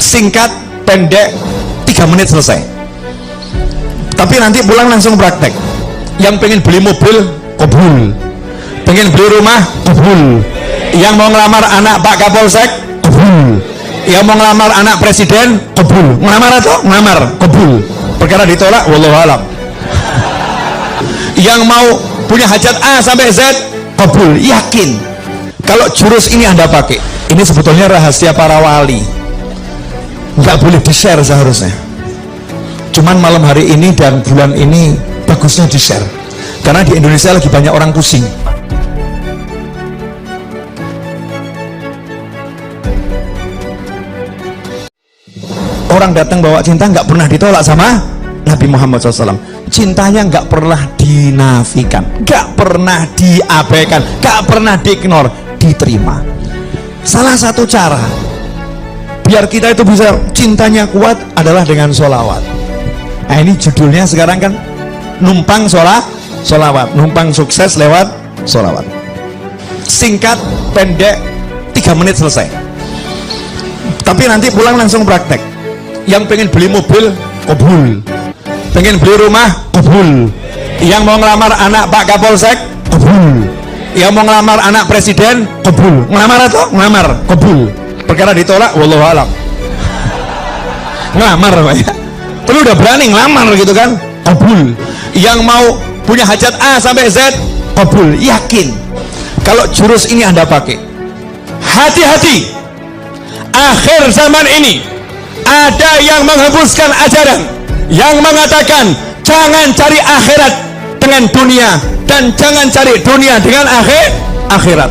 Singkat, pendek, 3 menit selesai. Tapi nanti pulang langsung praktek. Yang pengen beli mobil, kabul. Pengen beli rumah, kabul. Yang mau ngelamar anak Pak Kapolsek, kabul. Yang mau ngelamar anak presiden, kabul. Ngelamar atau ngelamar, kabul. Perkara ditolak, wallahu alam. Yang mau punya hajat A sampai Z, kabul. Yakin. Kalau jurus ini Anda pakai, ini sebetulnya rahasia para wali. Nggak boleh di-share seharusnya. Cuman malam hari ini dan bulan ini bagusnya di-share. Karena di Indonesia lagi banyak orang pusing. Orang datang bawa cinta nggak pernah ditolak sama Nabi Muhammad SAW. Cintanya nggak pernah dinafikan, nggak pernah diabaikan, nggak pernah diignore, diterima. Salah satu cara biar kita itu bisa cintanya kuat adalah dengan sholawat. Nah ini judulnya sekarang kan numpang sholawat, numpang sukses lewat sholawat. Singkat, pendek, 3 menit selesai. Tapi nanti pulang langsung praktek. Yang pengen beli mobil, kabul. Pengen beli rumah, kabul. Yang mau ngelamar anak Pak Kapolsek, kabul. Yang mau ngelamar anak presiden, kabul. Ngelamar atau ngelamar, kabul. Perkara ditolak, wallahu alam. Ngelamar Pak ya. Tapi udah berani ngelamar gitu kan, kabul. Yang mau punya hajat A sampai Z, kabul. Yakin. Kalau jurus ini Anda pakai, hati-hati. Akhir zaman ini ada yang menghembuskan ajaran yang mengatakan jangan cari akhirat dengan dunia dan jangan cari dunia dengan akhirat.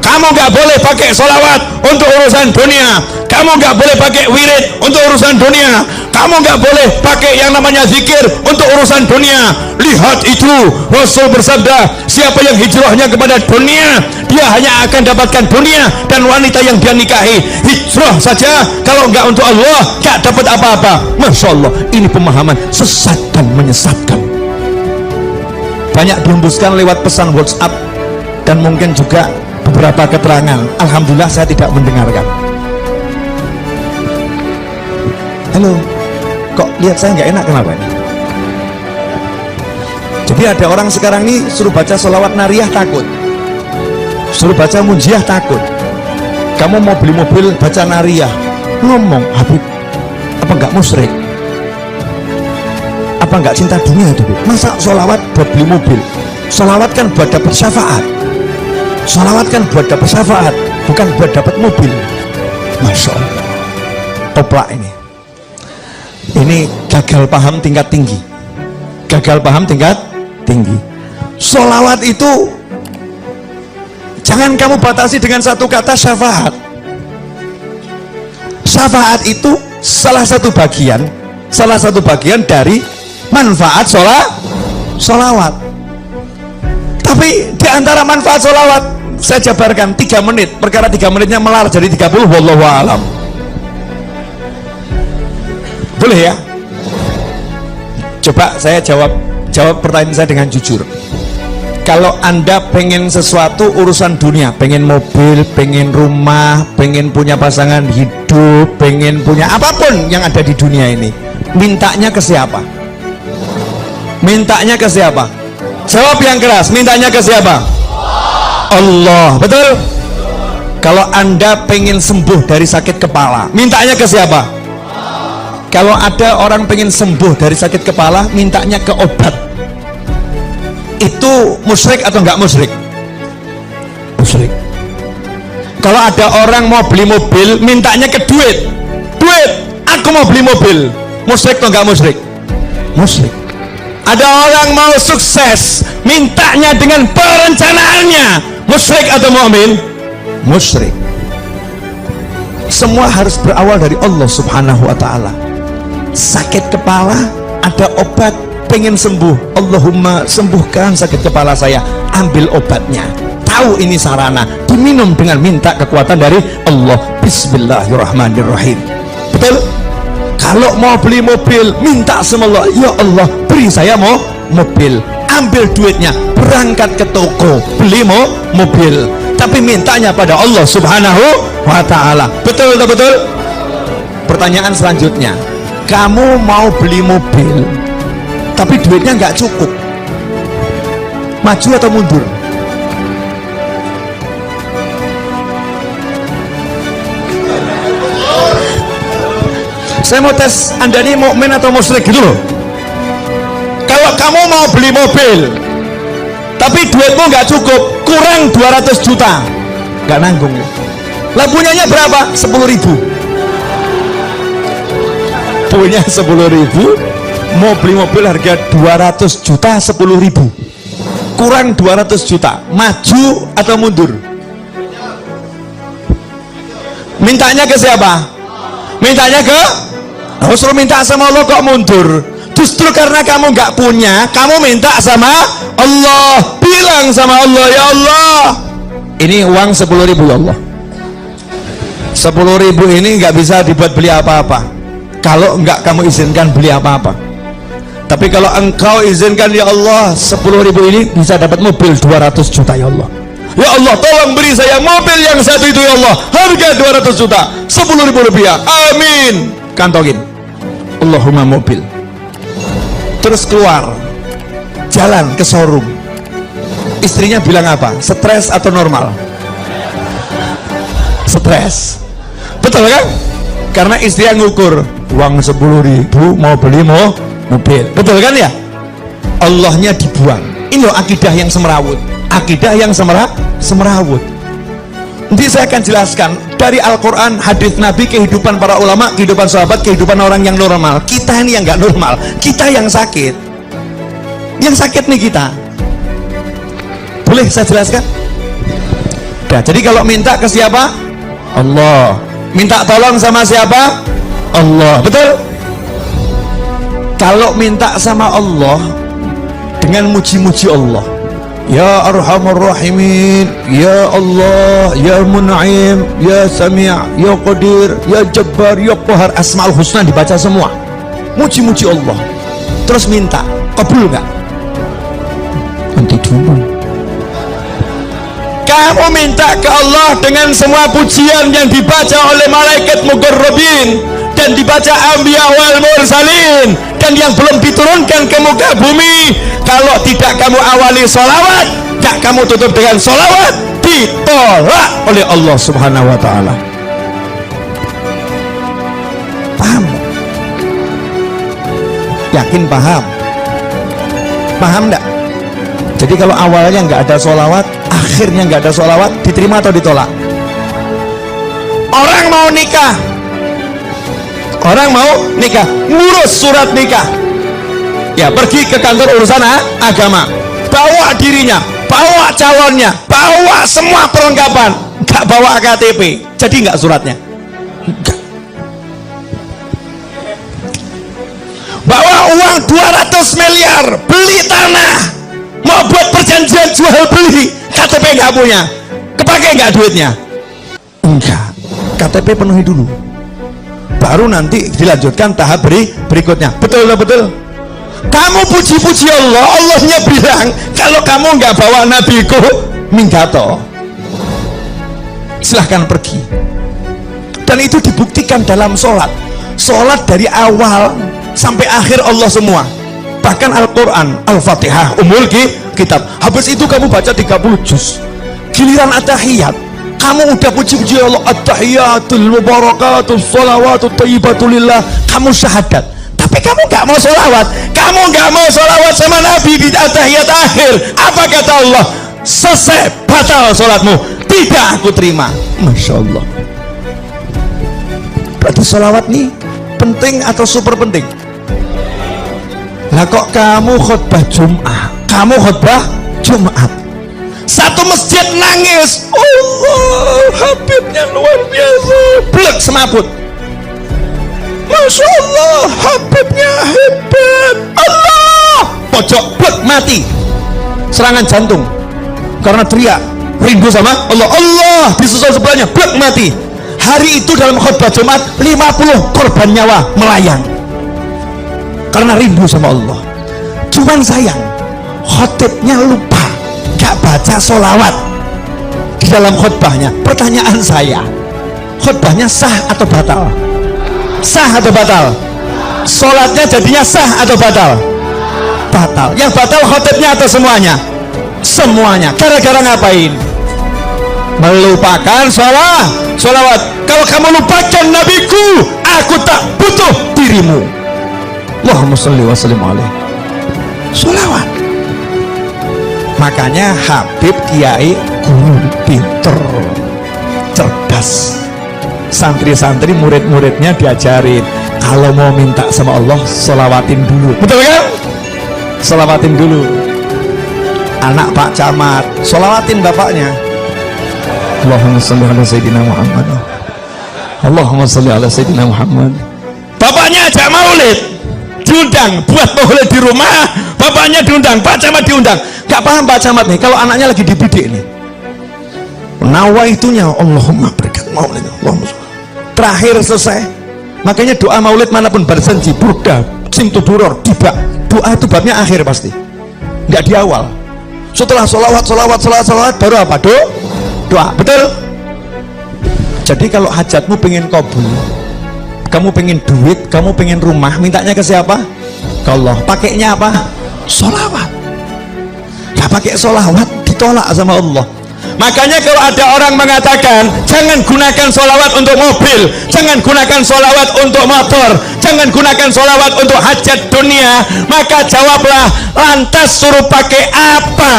Kamu nggak boleh pakai sholawat untuk urusan dunia, kamu nggak boleh pakai wirid untuk urusan dunia, kamu nggak boleh pakai yang namanya zikir untuk urusan dunia. Lihat itu, Rasul bersabda, siapa yang hijrahnya kepada dunia, dia hanya akan dapatkan dunia dan wanita yang dia nikahi. Hijrah saja, kalau nggak untuk Allah nggak dapat apa-apa. Masya Allah, ini pemahaman sesat dan menyesatkan. Banyak dihembuskan lewat pesan WhatsApp dan mungkin juga beberapa keterangan. Alhamdulillah saya tidak mendengarkan. Halo, kok lihat saya nggak enak, kenapa ini? Jadi ada orang sekarang ini suruh baca sholawat nariyah takut, suruh baca munjiah takut. Kamu mau beli mobil baca nariyah, ngomong Habib, apa nggak musyrik? Apa nggak cinta dunia itu? Masa sholawat buat beli mobil? Sholawat kan buat dapat syafaat. Sholawat kan buat dapat syafaat, bukan buat dapat mobil. Masya Allah, toplak ini. Ini gagal paham tingkat tinggi. Gagal paham tingkat tinggi. Sholawat itu jangan kamu batasi dengan satu kata syafaat. Syafaat itu salah satu bagian dari manfaat sholawat. Tapi di antara manfaat sholawat saya jabarkan 3 menit, perkara 3 menitnya melar jadi 30, wallahu alam. Boleh ya? Coba saya jawab pertanyaan saya dengan jujur. Kalau Anda pengen sesuatu urusan dunia, pengen mobil, pengen rumah, pengen punya pasangan hidup, pengen punya apapun yang ada di dunia ini, mintanya ke siapa? Mintanya ke siapa? Jawab yang keras, mintanya ke siapa? Allah, betul? Kalau Anda pengen sembuh dari sakit kepala, mintanya ke siapa? Kalau ada orang pengen sembuh dari sakit kepala, mintanya ke obat. Itu musyrik atau enggak musyrik? Musyrik. Kalau ada orang mau beli mobil, mintanya ke duit. Duit, aku mau beli mobil. Musyrik atau enggak musyrik? Musyrik. Ada orang mau sukses, mintanya dengan perencanaannya. Musyrik atau mukmin? Musyrik. Semua harus berawal dari Allah Subhanahu wa ta'ala. Sakit kepala, ada obat, pengen sembuh, Allahumma sembuhkan sakit kepala saya, ambil obatnya. Tahu ini sarana, diminum dengan minta kekuatan dari Allah. Bismillahirrahmanirrahim. Betul? Kalau mau beli mobil, minta sama Allah, ya Allah beri saya mau mobil, ambil duitnya, berangkat ke toko beli mobil, tapi mintanya pada Allah Subhanahu wa Ta'ala. Betul atau betul? Pertanyaan selanjutnya, kamu mau beli mobil tapi duitnya nggak cukup, maju atau mundur? Saya mau tes Anda ini mukmin atau musyrik gitu loh. Kalau kamu mau beli mobil tapi duitmu nggak cukup, kurang 200 juta, nggak nanggung ya. Lah punyanya berapa? 10.000. Punya 10.000, mau beli mobil harga 200 juta, 10.000, kurang 200 juta, maju atau mundur? Mintanya ke siapa? Mintanya ke Rasul. Minta sama Allah kok mundur? Justru karena kamu nggak punya, kamu minta sama Allah. Bilang sama Allah, ya Allah, ini uang 10.000 ya Allah, 10.000 ini nggak bisa dibuat beli apa-apa kalau nggak kamu izinkan beli apa-apa. Tapi kalau engkau izinkan ya Allah, 10.000 ini bisa dapat mobil 200 juta ya Allah. Ya Allah, tolong beri saya mobil yang satu itu ya Allah, harga 200 juta, 10.000 rupiah, amin. Kantongin, Allahumma mobil. Terus keluar jalan ke showroom, istrinya bilang apa? Stres atau normal? Stres. Betul kan? Karena istri yang ngukur, uang 10.000 mau beli mobil. Betul kan ya? Allahnya dibuang. Ini loh akidah yang semerawut, akidah yang semerawut. Nanti saya akan jelaskan dari Al-Quran, hadis Nabi, kehidupan para ulama, kehidupan sahabat, kehidupan orang yang normal. Kita ini yang nggak normal, kita yang sakit. Yang sakit nih kita. Boleh saya jelaskan? Nah, jadi kalau minta ke siapa? Allah. Minta tolong sama siapa? Allah. Betul? Kalau minta sama Allah dengan muji-muji Allah, ya Arhamar Rahimin, ya Allah, ya Mun'im, ya Sami', ya Qadir, ya Jabbar, ya Qahar, Asma'ul Husna dibaca semua, muji-muji Allah, terus minta, kabul nggak? Nanti dulu. Kamu minta ke Allah dengan semua pujian yang dibaca oleh malaikat muqarrabin dan dibaca anbiya wal mursalin dan yang belum diturunkan ke muka bumi. Kalau tidak kamu awali sholawat, tak kamu tutup dengan sholawat, ditolak oleh Allah Subhanahu wa Ta'ala. Paham? Yakin paham? Paham enggak? Jadi kalau awalnya nggak ada sholawat, akhirnya nggak ada sholawat, diterima atau ditolak? Orang mau nikah, ngurus surat nikah, ya pergi ke kantor urusan agama, bawa dirinya, bawa calonnya, bawa semua perlengkapan, nggak bawa KTP, jadi nggak suratnya? Enggak. Bawa uang 200 miliar, beli tanah, mau buat perjanjian jual beli, KTP nggak punya, kepake nggak duitnya? Enggak. KTP penuhi dulu, baru nanti dilanjutkan tahap berikutnya. Betul atau betul? Kamu puji-puji Allah, Allahnya bilang kalau kamu nggak bawa nabiku minggato, silahkan pergi. Dan itu dibuktikan dalam sholat dari awal sampai akhir Allah semua. Bahkan Al-Quran, Al-Fatihah, Ummul Kitab, habis itu kamu baca 30 juz. Giliran at-tahiyat, kamu udah puji-puji Allah, at-tahiyatul mubarakatul sholawatut thayyibatulillah, kamu syahadat, tapi kamu nggak mau sholawat, kamu nggak mau sholawat sama Nabi di at-tahiyat akhir. Apa kata Allah? Selesai, batal sholatmu, tidak aku terima. Masya Allah. Berarti sholawat nih penting atau super penting? Lah kok kamu khutbah Jumat, satu masjid nangis, Allah Habibnya luar biasa, blek semaput, Masya Allah Habibnya hebat, Allah, pojok blek mati, serangan jantung karena teriak rindu sama Allah, Allah disusul sebelahnya blek mati. Hari itu dalam khutbah Jumat 50 korban nyawa melayang karena rindu sama Allah. Cuman sayang, khotibnya lupa, gak baca sholawat di dalam khutbahnya. Pertanyaan saya, khutbahnya sah atau batal? Sah atau batal? Sholatnya jadinya sah atau batal? Batal. Yang batal khotibnya atau semuanya? Semuanya. Gara-gara ngapain? Melupakan sholawat. Kalau kamu lupakan nabiku, aku tak butuh dirimu. Allahumma sholli wa sallim alaihi. Sholawat. Makanya Habib Kiai guru pinter, cerdas. Santri-santri murid-muridnya diajarin, kalau mau minta sama Allah sholawatin dulu. Betul kan? Sholawatin dulu. Anak Pak Camat, sholawatin bapaknya. Allahumma sholli ala sayyidina Muhammad. Allahumma sholli ala sayyidina Muhammad. Bapaknya ajak maulid, diundang buat maulid di rumah. Bapaknya diundang, Pak Camat diundang. Gak paham Pak Camat nih, kalau anaknya lagi dibidik nih. Nawaitunya Allahumma berikan maulid. Allahumma sholli. Terakhir selesai. Makanya doa maulid manapun berjanji burda, simtuduror, tiba. Doa itu babnya akhir pasti, nggak di awal. Setelah sholawat baru apa? Doa. Betul? Jadi kalau hajatmu pengen kabul, kamu pengen duit, kamu pengen rumah, mintanya ke siapa? Ke Allah. Pakainya apa? Sholawat. Nggak pakai sholawat ditolak sama Allah. Makanya kalau ada orang mengatakan jangan gunakan sholawat untuk mobil, jangan gunakan sholawat untuk motor, jangan gunakan sholawat untuk hajat dunia, maka jawablah, lantas suruh pakai apa?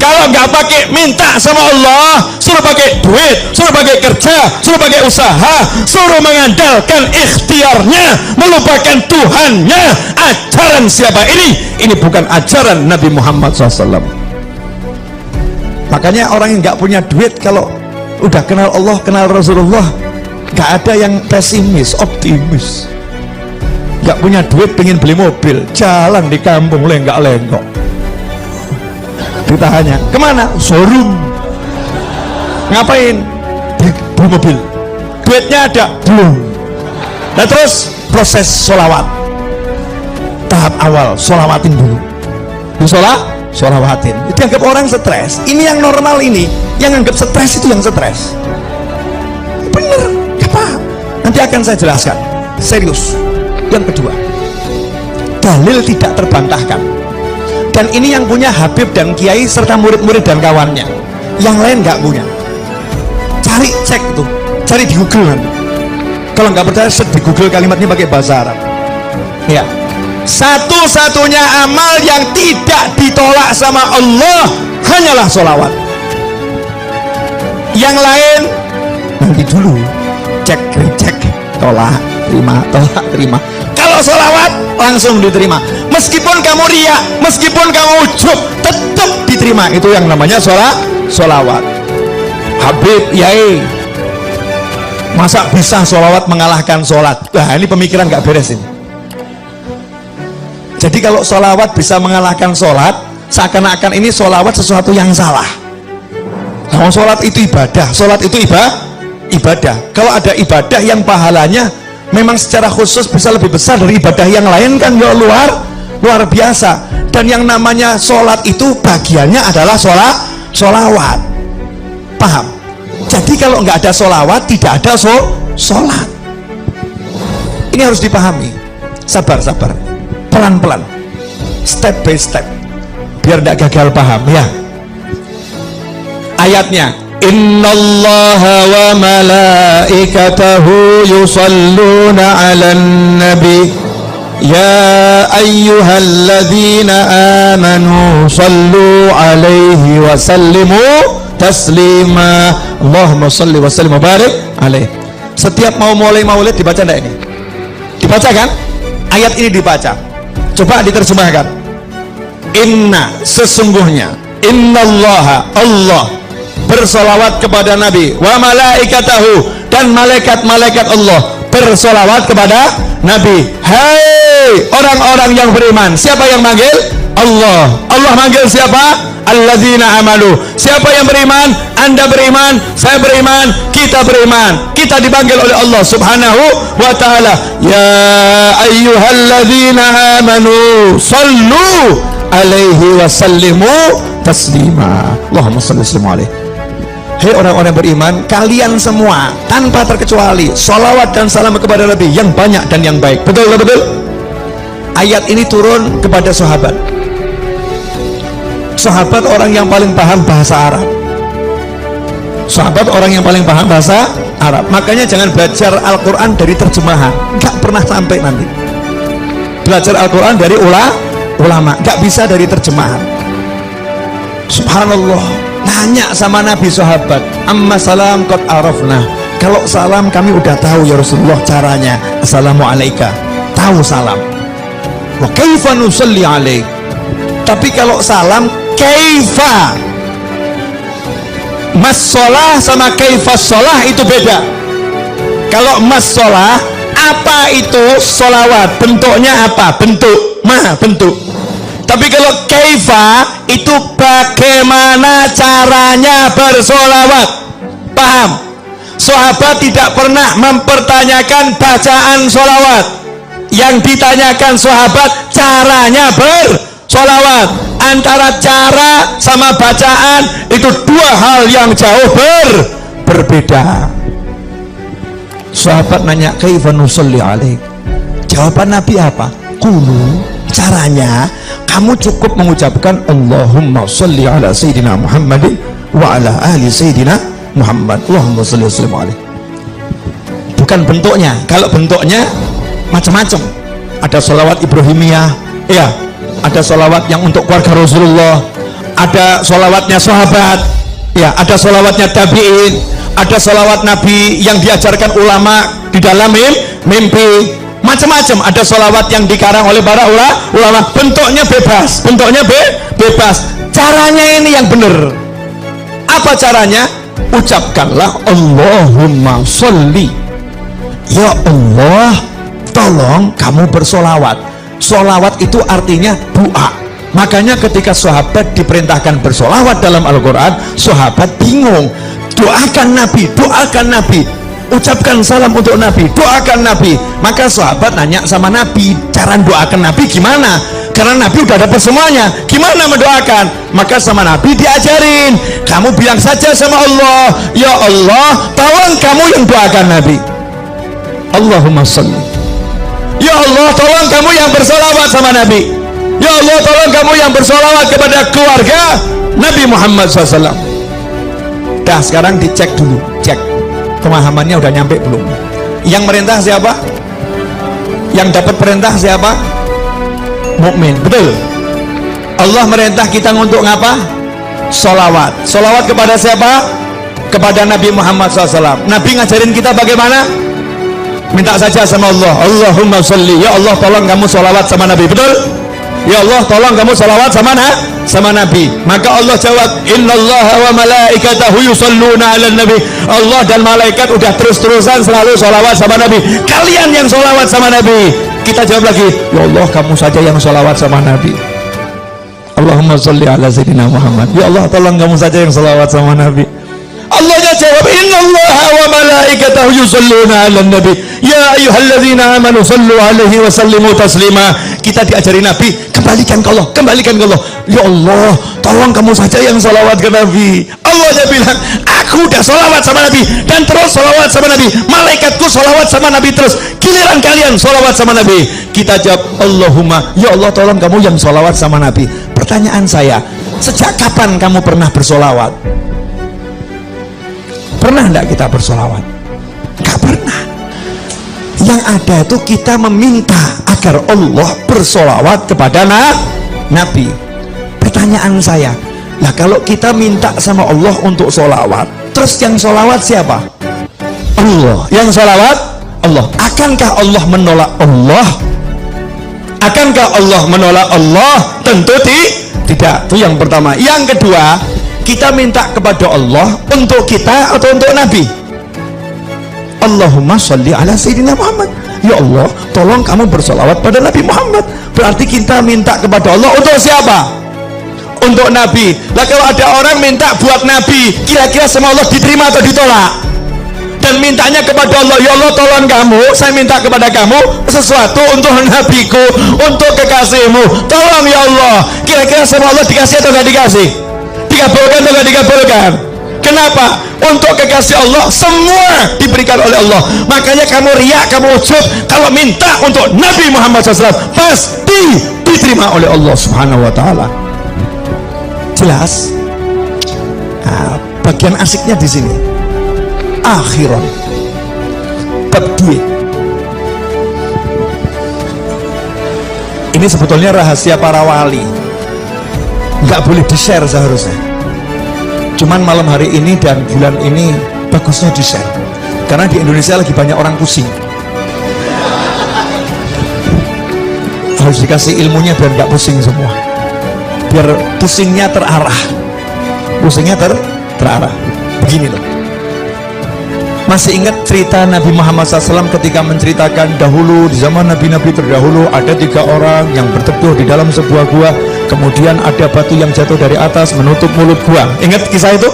Kalau nggak pakai minta sama Allah, suruh pakai duit, suruh pakai kerja, suruh pakai usaha, suruh mengandalkan ikhtiarnya, melupakan Tuhannya. Ajaran siapa ini? Ini bukan ajaran Nabi Muhammad SAW. Makanya orang yang nggak punya duit, kalau udah kenal Allah, kenal Rasulullah, nggak ada yang pesimis, optimis. Nggak punya duit pengen beli mobil, jalan di kampung lenggak-lenggok. Ditanya kemana? Showroom. Ngapain? Beli mobil. Duitnya ada? Belum. Nah terus proses sholawat, tahap awal, sholawatin dulu. Sholawatin. Dianggap orang stres. Ini yang normal, ini yang anggap stres, itu yang stres. Bener, gak paham. Nanti akan saya jelaskan. Serius. Yang kedua, dalil tidak terbantahkan. Dan ini yang punya Habib dan Kiai serta murid-murid dan kawannya. Yang lain nggak punya. Cari, cek itu, cari di Google nanti. Kalau nggak percaya, di Google kalimat ini pakai bahasa Arab. Ya, satu-satunya amal yang tidak ditolak sama Allah hanyalah sholawat. Yang lain nanti dulu, cek, recek, tolak, terima. Kalau sholawat langsung diterima. Meskipun kamu riak, meskipun kamu ujub, tetap diterima. Itu yang namanya sholawat. Habib, Yai, masa bisa sholawat mengalahkan sholat? Nah ini pemikiran gak beres ini. Jadi kalau sholawat bisa mengalahkan sholat, seakan-akan ini sholawat sesuatu yang salah. Nah, sholat itu ibadah, sholat itu ibadah. Kalau ada ibadah yang pahalanya memang secara khusus bisa lebih besar dari ibadah yang lain, kan ya luar biasa. Dan yang namanya sholat itu bagiannya adalah sholawat. Paham? Jadi kalau nggak ada sholawat, tidak ada sholat. Ini harus dipahami. Sabar, pelan-pelan, step by step, biar tidak gagal paham ya. Ayatnya, innallaha wa malaikatahu yusalluna 'alan nabi ya ayyuhalladzina amanu sallu 'alaihi wa sallimu taslima. Allahumma salli wa sallim wa barik alaihi. Setiap mau mulai maulid dibaca enggak ini? Dibaca kan? Ayat ini dibaca. Coba diterjemahkan. Inna, sesungguhnya, innallaha, Allah bersolawat kepada Nabi, wa malaikatahu, dan malaikat-malaikat Allah bersolawat kepada Nabi. Hai orang-orang yang beriman. Siapa yang manggil? Allah. Allah manggil siapa? Alladzina amanu. Siapa yang beriman? Anda beriman, saya beriman, kita beriman. Kita dipanggil oleh Allah Subhanahu wa taala. Ya ayyuhalladzina amanu sallu alaihi wa sallimu taslima. Allahumma shalli alaihi. Hei orang-orang beriman, kalian semua tanpa terkecuali sholawat dan salam kepada Nabi yang banyak dan yang baik. Betul, betul. Ayat ini turun kepada sahabat. Sahabat orang yang paling paham bahasa Arab. Sahabat orang yang paling paham bahasa Arab. Makanya jangan belajar Al-Quran dari terjemahan, gak pernah sampai nanti. Belajar Al-Quran dari ulama, gak bisa dari terjemahan. Subhanallah. Nanya sama Nabi sahabat, amma salam qad arafna. Kalau salam kami udah tahu ya Rasulullah caranya. Assalamualaikum. Tahu salam. Wa kaifa nusalli alaik. Tapi kalau salam kaifa. Mas sholah sama kaifa sholah itu beda. Kalau mas sholah, apa itu sholawat? Bentuknya apa? Bentuk. Bentuk. Tapi kalau kaifa itu bagaimana caranya bersolawat. Paham? Sahabat tidak pernah mempertanyakan bacaan solawat. Yang ditanyakan sahabat caranya bersolawat. Antara cara sama bacaan itu dua hal yang jauh berbeda. Sahabat nanya kaifa nusalli alaik. Jawaban Nabi apa? Qulu, caranya kamu cukup mengucapkan Allahumma sholli ala sayyidina Muhammadin wa ala ali sayyidina Muhammad. Allahumma sholli alaihi. Bukan bentuknya. Kalau bentuknya macam-macam. Ada sholawat Ibrahimiyah, ya. Ada sholawat yang untuk keluarga Rasulullah. Ada sholawatnya sahabat, ya. Ada sholawatnya tabi'in. Ada sholawat Nabi yang diajarkan ulama di dalam mimpi. Macam-macam. Ada sholawat yang dikarang oleh para ulama. Bentuknya bebas. Bentuknya bebas. Caranya ini yang benar. Apa caranya? Ucapkanlah Allahumma sholli. Ya Allah, tolong kamu bersolawat. Solawat itu artinya doa. Makanya ketika sahabat diperintahkan bersolawat dalam Al-Quran, sahabat bingung. Doakan Nabi, doakan Nabi. Ucapkan salam untuk Nabi, doakan Nabi. Maka sahabat nanya sama Nabi, cara doakan Nabi gimana? Karena Nabi udah dapat semuanya, gimana mendoakan? Maka sama Nabi diajarin, kamu bilang saja sama Allah, ya Allah, tolong kamu yang doakan Nabi. Allahumma sholli. Ya Allah, tolong kamu yang bersolawat sama Nabi. Ya Allah, tolong kamu yang bersolawat kepada keluarga Nabi Muhammad SAW. Dah, sekarang dicek dulu, cek pemahamannya udah nyampe belum? Yang merintah siapa? Yang dapat perintah siapa? Mukmin. Betul. Allah merintah kita untuk ngapa? Solawat. Solawat kepada siapa? Kepada Nabi Muhammad SAW. Nabi ngajarin kita bagaimana? Minta saja sama Allah, Allahumma sholli. Ya Allah, tolong kamu solawat sama Nabi. Betul? Ya Allah, tolong kamu solawat sama Nabi. Maka Allah jawab, innallaha wa malaikatahu yusalluna ala nabi. Allah dan malaikat udah terus-terusan selalu solawat sama Nabi. Kalian yang solawat sama Nabi. Kita jawab lagi, ya Allah, kamu saja yang solawat sama Nabi. Allahumma sholli ala sayyidina Muhammad. Ya Allah, tolong kamu saja yang solawat sama Nabi. Allahnya jawab, innallaha wa malaikatahu yusalluna ala nabi. Ya ayyuhalladzina amanu sallu alaihi wa sallimu taslima. Kita diajari Nabi, kembalikan ke Allah, kembalikan ke Allah. Ya Allah, tolong kamu saja yang salawat ke Nabi. Allah bilang, aku udah salawat sama Nabi dan terus salawat sama Nabi. Malaikatku salawat sama Nabi terus. Giliran kalian salawat sama Nabi. Kita jawab, Allahumma, ya Allah, tolong kamu yang salawat sama Nabi. Pertanyaan saya, sejak kapan kamu pernah bersolawat? Pernah enggak kita bersolawat? Gak pernah. Yang ada itu kita meminta agar Allah bersolawat kepada Nabi. Pertanyaan saya, lah kalau kita minta sama Allah untuk solawat, terus yang solawat siapa? Allah. Yang solawat Allah. Akankah Allah menolak Allah? Akankah Allah menolak Allah? Tentu tidak. Itu yang pertama. Yang kedua, kita minta kepada Allah untuk kita atau untuk Nabi? Allahumma sholli ala sayyidina Muhammad. ya Allah tolong kamu bersolawat pada Nabi Muhammad. Berarti kita minta kepada Allah untuk siapa? Untuk Nabi. Lah kalau ada orang minta buat Nabi, kira-kira sama Allah diterima atau ditolak? Dan mintanya kepada Allah, ya Allah tolong kamu, saya minta kepada kamu sesuatu untuk nabiku, untuk kekasihmu, tolong ya Allah. Kira-kira sama Allah dikasih atau nggak dikasih? Dikabulkan atau nggak dikabulkan? Kenapa? Untuk kekasih Allah semua diberikan oleh Allah. Makanya kamu riak, kamu ujub kalau minta untuk Nabi Muhammad SAW pasti diterima oleh Allah Subhanahu Wa Taala. Jelas? Nah, bagian asiknya di sini. Akhiran bab duit ini sebetulnya rahasia para wali, nggak boleh di share seharusnya, cuman malam hari ini dan bulan ini bagusnya di share karena di Indonesia lagi banyak orang pusing. Harus dikasih ilmunya biar nggak pusing semua, biar pusingnya terarah, terarah. Begini loh, masih ingat cerita Nabi Muhammad SAW ketika menceritakan dahulu di zaman Nabi-Nabi terdahulu ada 3 orang yang berteduh di dalam sebuah gua, kemudian ada batu yang jatuh dari atas menutup mulut gua. Ingat kisah itu?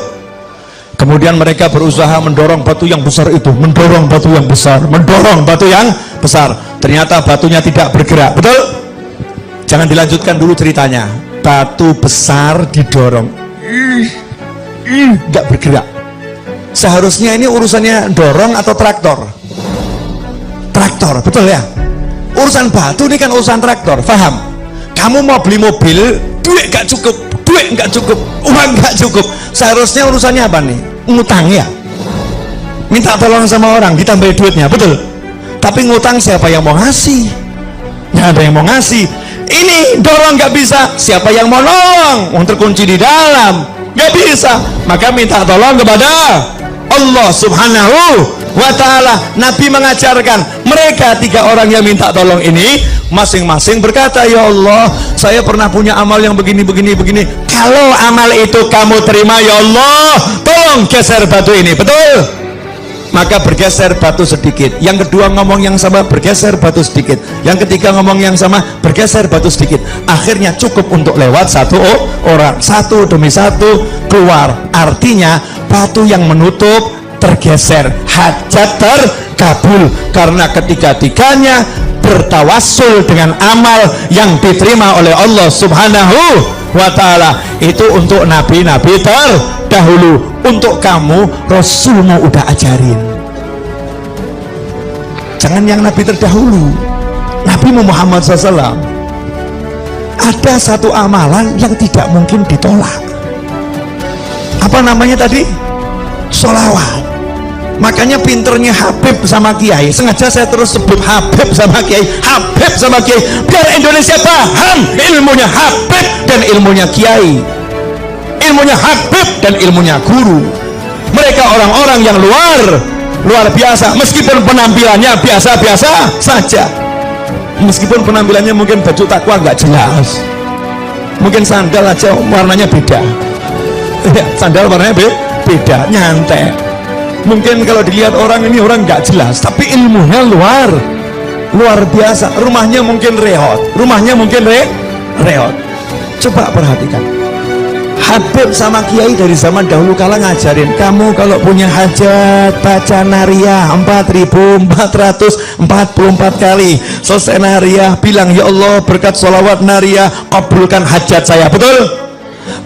Kemudian mereka berusaha mendorong batu yang besar itu, mendorong batu yang besar. Ternyata batunya tidak bergerak. Betul? Jangan dilanjutkan dulu ceritanya. Batu besar didorong, nggak bergerak. Seharusnya ini urusannya dorong atau traktor? Traktor, betul ya? Urusan batu ini kan urusan traktor, paham? Kamu mau beli mobil, duit nggak cukup, uang nggak cukup. Seharusnya urusannya apa nih? Ngutang ya? Minta tolong sama orang, ditambahin duitnya, betul? Tapi ngutang siapa yang mau ngasih? Nggak ada yang mau ngasih. Ini dorong nggak bisa, siapa yang mau nolong? Terkunci di dalam, nggak bisa. Maka minta tolong kepada Allah Subhanahu Wa Ta'ala. Nabi mengajarkan mereka 3 orang yang minta tolong ini masing-masing berkata, ya Allah saya pernah punya amal yang begini. Kalau amal itu kamu terima ya Allah, tolong geser batu ini. Betul? Maka bergeser batu sedikit. Yang kedua ngomong yang sama, bergeser batu sedikit. Yang ketiga ngomong yang sama, bergeser batu sedikit. Akhirnya cukup untuk lewat 1 orang, 1 demi 1 keluar. Artinya batu yang menutup tergeser, hajat terkabul karena ketiga-tiganya bertawassul dengan amal yang diterima oleh Allah Subhanahu Wa Ta'ala. Itu untuk nabi-nabi terdahulu. Untuk kamu, Rasulmu udah ajarin. Jangan yang nabi terdahulu, Nabi Muhammad SAW. Ada satu amalan yang tidak mungkin ditolak. Apa namanya tadi? Sholawat. Makanya pinternya Habib sama Kiai, sengaja saya terus sebut Habib sama Kiai, biar Indonesia paham ilmunya Habib dan ilmunya Kiai, ilmunya Habib dan ilmunya guru. Mereka orang-orang yang luar biasa, meskipun penampilannya biasa-biasa saja, meskipun penampilannya mungkin baju takwa nggak jelas, mungkin sandal aja warnanya beda, sandal warnanya beda, nyantai. Mungkin kalau dilihat orang ini orang nggak jelas, tapi ilmunya luar biasa. Rumahnya mungkin reot. Coba perhatikan, Habib sama Kiai dari zaman dahulu kala ngajarin, kamu kalau punya hajat baca nariyah 4444 kali. Selesai nariyah bilang, ya Allah berkat sholawat nariyah kabulkan hajat saya. Betul?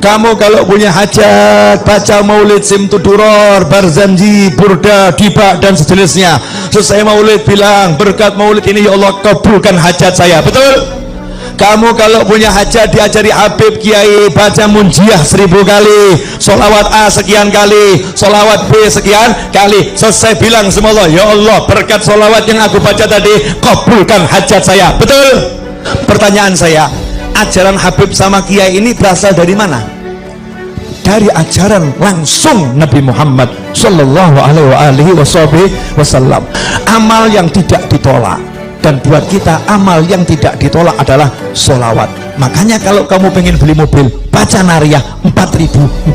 Kamu kalau punya hajat baca maulid simtuduror, barzanji, burda, dibak dan sejenisnya. Selesai maulid bilang, berkat maulid ini ya Allah kabulkan hajat saya. Betul? Kamu kalau punya hajat diajari Habib Kiai baca munjiah 1000 kali, sholawat A sekian kali, sholawat B sekian kali. Selesai bilang sama Allah, ya Allah berkat sholawat yang aku baca tadi kabulkan hajat saya. Betul? Pertanyaan saya, ajaran Habib sama Kiai ini berasal dari mana? Dari ajaran langsung Nabi Muhammad Sallallahu Alaihi Wasallam. Amal yang tidak ditolak, dan buat kita amal yang tidak ditolak adalah sholawat. Makanya kalau kamu pengen beli mobil, baca nariyah 4444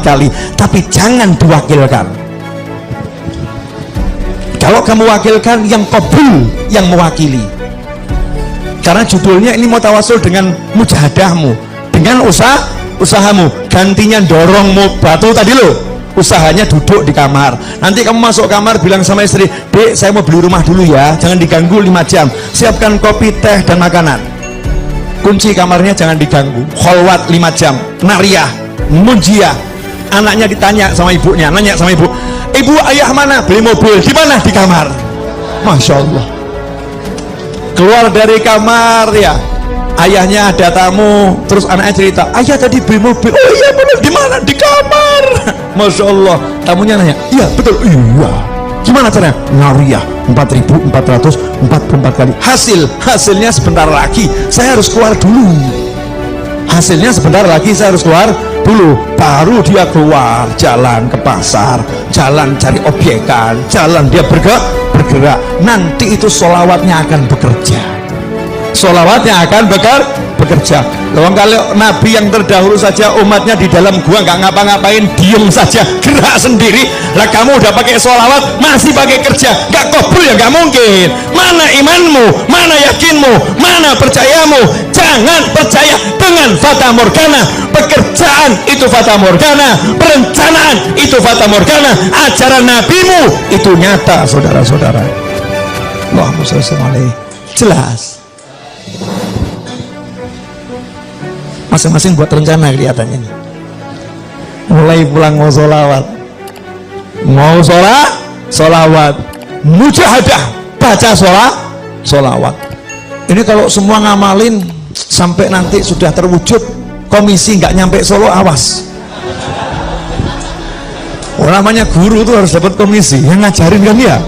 kali, tapi jangan diwakilkan. Kalau kamu wakilkan, yang qabul, yang mewakili. Karena judulnya ini mau tawasul dengan mujahadahmu, dengan usahamu. Gantinya dorongmu batu tadi loh, usahanya duduk di kamar. Nanti kamu masuk kamar bilang sama istri, dek saya mau beli rumah dulu ya, jangan diganggu 5 jam, siapkan kopi, teh dan makanan, kunci kamarnya jangan diganggu, kholwat 5 jam, nariyah, munjiah. Anaknya ditanya sama ibunya, nanya sama ibu, ibu ayah mana? Beli mobil. Di mana? Di kamar. Masya Allah. Keluar dari kamar ya, ayahnya ada tamu, terus anaknya cerita, ayah tadi beli mobil. Oh iya benar, di mana? Di kamar. Masya Allah. Tamunya nanya, iya betul. Iya. Gimana caranya? Nariyah 4.444 kali. Hasilnya sebentar lagi saya harus keluar dulu. Hasilnya sebentar lagi saya harus keluar dulu, baru dia keluar jalan ke pasar, jalan cari obyekan, jalan dia bergerak. Nanti itu sholawatnya akan bekerja, sholawatnya akan bekerja. Loh, kalau Nabi yang terdahulu saja umatnya di dalam gua nggak ngapa-ngapain, diem saja, gerak sendiri. Lah kamu udah pakai sholawat masih pakai kerja, nggak kabul ya nggak mungkin. Mana imanmu, mana yakinmu, mana percayamu? Jangan percaya dengan fata morgana. Pekerjaan itu fata morgana, perencanaan itu fata morgana, ajaran nabimu itu nyata, saudara-saudara. Allahumma shalli alaihi. Jelas. Masing-masing buat rencana kelihatannya nih. Mulai pulang mau sholawat, sholawat, mujahadah, baca sholawat. Ini kalau semua ngamalin sampai nanti sudah terwujud, komisi nggak nyampe Solo, awas. Namanya guru tuh harus dapat komisi, yang ngajarin kan ya.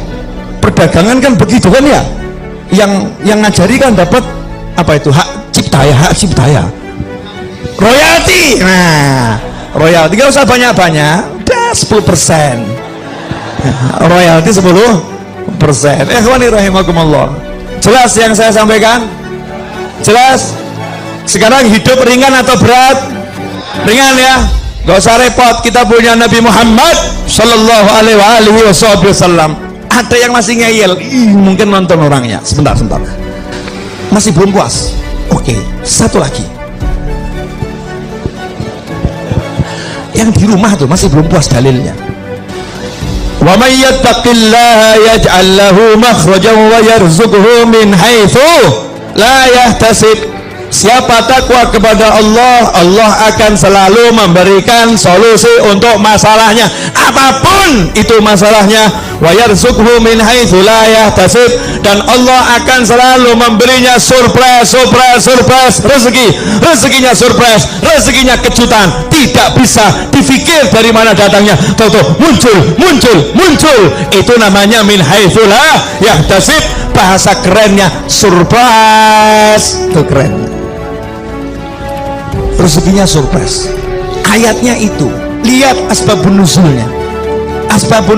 Perdagangan kan begitu kan ya. Yang ngajari kan dapat apa itu, hak cipta ya. Royalti. Nah, royalti gak usah banyak-banyak, udah 10%. Royalti 10%. Ikhwani rahimakumullah. Jelas yang saya sampaikan? Jelas? Sekarang hidup ringan atau berat? Ringan ya. Gak usah repot, kita punya Nabi Muhammad sallallahu alaihi wasallam. Ada yang masih ngeyel, mungkin nonton orangnya. Sebentar. Masih belum puas. Oke, satu lagi. Yang di rumah tuh masih belum puas dalilnya. Wa may yattaqillaha yaj'al lahu makhrajan wa yarzuqhu min haitsu la yahtasib. Siapa takwa kepada Allah, Allah akan selalu memberikan solusi untuk masalahnya, apapun itu masalahnya. Wa yarzuqhu min haitsu la yahtasib, dan Allah akan selalu memberinya surprise rezekinya surprise, rezekinya kejutan, tidak bisa difikir dari mana datangnya, tahu muncul. Itu namanya min haitsu la yahtasib. Bahasa kerennya surprise. Itu keren, rezekinya surprise. Ayatnya itu, lihat asbabun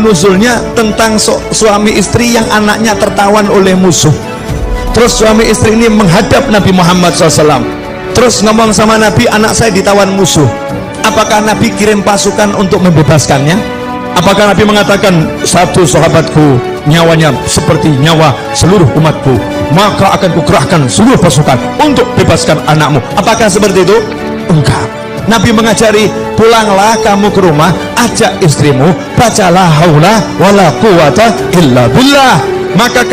nuzulnya tentang suami istri yang anaknya tertawan oleh musuh. Terus suami istri ini menghadap Nabi Muhammad SAW, terus ngomong sama Nabi, anak saya ditawan musuh. Apakah Nabi kirim pasukan untuk membebaskannya? Apakah Nabi mengatakan, satu sahabatku nyawanya seperti nyawa seluruh umatku, maka akan kukerahkan seluruh pasukan untuk bebaskan anakmu? Apakah seperti itu? Enggak. Nabi mengajari, pulanglah kamu ke rumah, ajak istrimu, bacalah haula wala quwata illa billah. Maka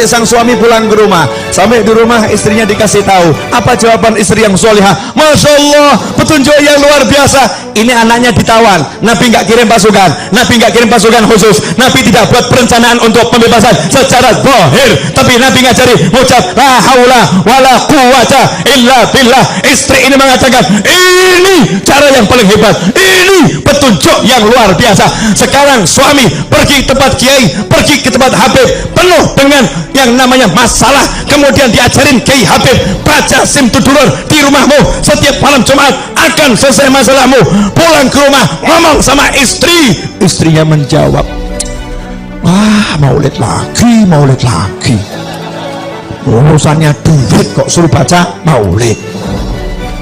sang suami pulang ke rumah, sampai di rumah istrinya dikasih tahu. Apa jawaban istri yang solihah? Masya Allah, petunjuk yang luar biasa. Ini anaknya ditawan, Nabi nggak kirim pasukan, Nabi nggak kirim pasukan khusus, Nabi tidak buat perencanaan untuk pembebasan secara zahir, tapi Nabi ngajari mengucap la haula wala quwata illa billah. Istri ini mengatakan, ini cara yang paling hebat, ini petunjuk yang luar biasa. Sekarang suami pergi ke tempat kiai, pergi ke tempat habib, penuh dengan yang namanya masalah, kemudian diajarin Kiai Habib, baca Simtudurur di rumahmu setiap malam Jumat, akan selesai masalahmu. Pulang ke rumah, ngomong sama istri, istrinya menjawab, wah maulid lagi, urusannya duit kok suruh baca maulid,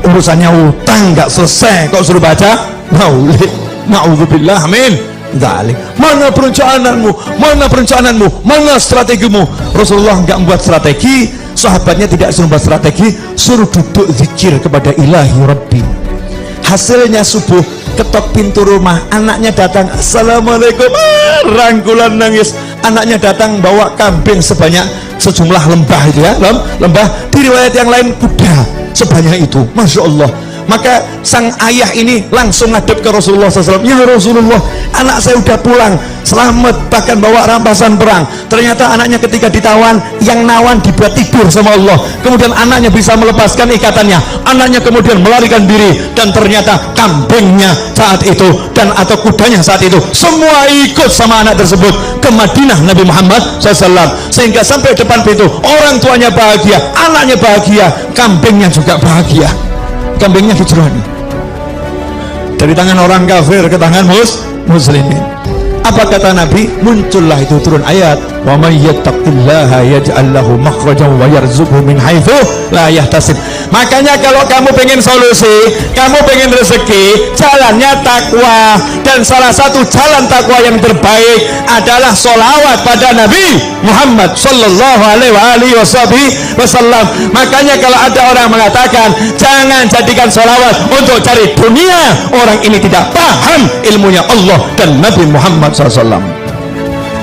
urusannya utang nggak selesai kok suruh baca maulid. Na'udzubillah, amin. dzalik. Mana perencanaanmu? Mana perencanaanmu? Mana strategimu? Rasulullah enggak membuat strategi, sahabatnya tidak suruh membuat strategi, suruh duduk zikir kepada ilahi Rabbi. Hasilnya subuh, ketok pintu rumah, anaknya datang, assalamualaikum, rangkulan nangis. Anaknya datang bawa kambing sejumlah lembah itu ya, lembah. Di riwayat yang lain kuda sebanyak itu, masya Allah. Maka sang ayah ini langsung ngadep ke Rasulullah SAW. Ya Rasulullah, anak saya udah pulang selamat, bahkan bawa rampasan perang. Ternyata anaknya ketika ditawan, yang nawan dibuat tidur sama Allah. Kemudian anaknya bisa melepaskan ikatannya, anaknya kemudian melarikan diri, dan ternyata kambingnya saat itu dan atau kudanya saat itu semua ikut sama anak tersebut ke Madinah Nabi Muhammad SAW. Sehingga sampai depan pintu, orang tuanya bahagia, anaknya bahagia, kambingnya juga bahagia. Kambingnya hijrani dari tangan orang kafir ke tangan muslimin. Apa kata Nabi? Muncullah itu turun ayat, wa may yattaqillaha yaj'al lahu makhrajan wa yarzuqhu min haitsu la yahtasib. Makanya kalau kamu pengen solusi, kamu pengen rezeki, jalannya takwa. Dan salah satu jalan takwa yang terbaik adalah sholawat pada Nabi Muhammad sallallahu alaihi wasallam. Makanya kalau ada orang mengatakan jangan jadikan sholawat untuk cari dunia, orang ini tidak paham ilmunya Allah dan Nabi Muhammad SAW.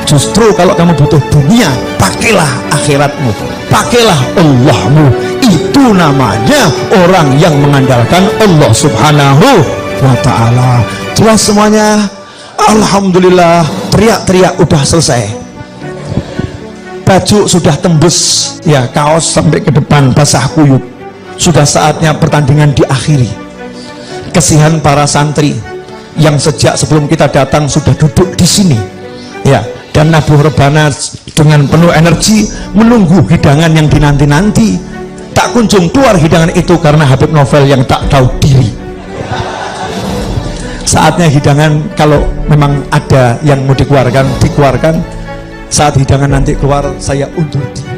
Justru kalau kamu butuh dunia, pakailah akhiratmu, pakailah Allahmu. Itu namanya orang yang mengandalkan Allah Subhanahu wa ta'ala. Jelas semuanya? Alhamdulillah. Teriak-teriak udah selesai, baju sudah tembus ya, kaos sampai ke depan basah kuyup. Sudah saatnya pertandingan diakhiri. Kasihan para santri yang sejak sebelum kita datang sudah duduk di sini ya, dan nabuh rebana dengan penuh energi menunggu hidangan yang dinanti-nanti. Tak kunjung keluar hidangan itu karena Habib Novel yang tak tahu diri. Saatnya hidangan, kalau memang ada yang mau dikeluarkan. Saat hidangan nanti keluar, saya undur diri.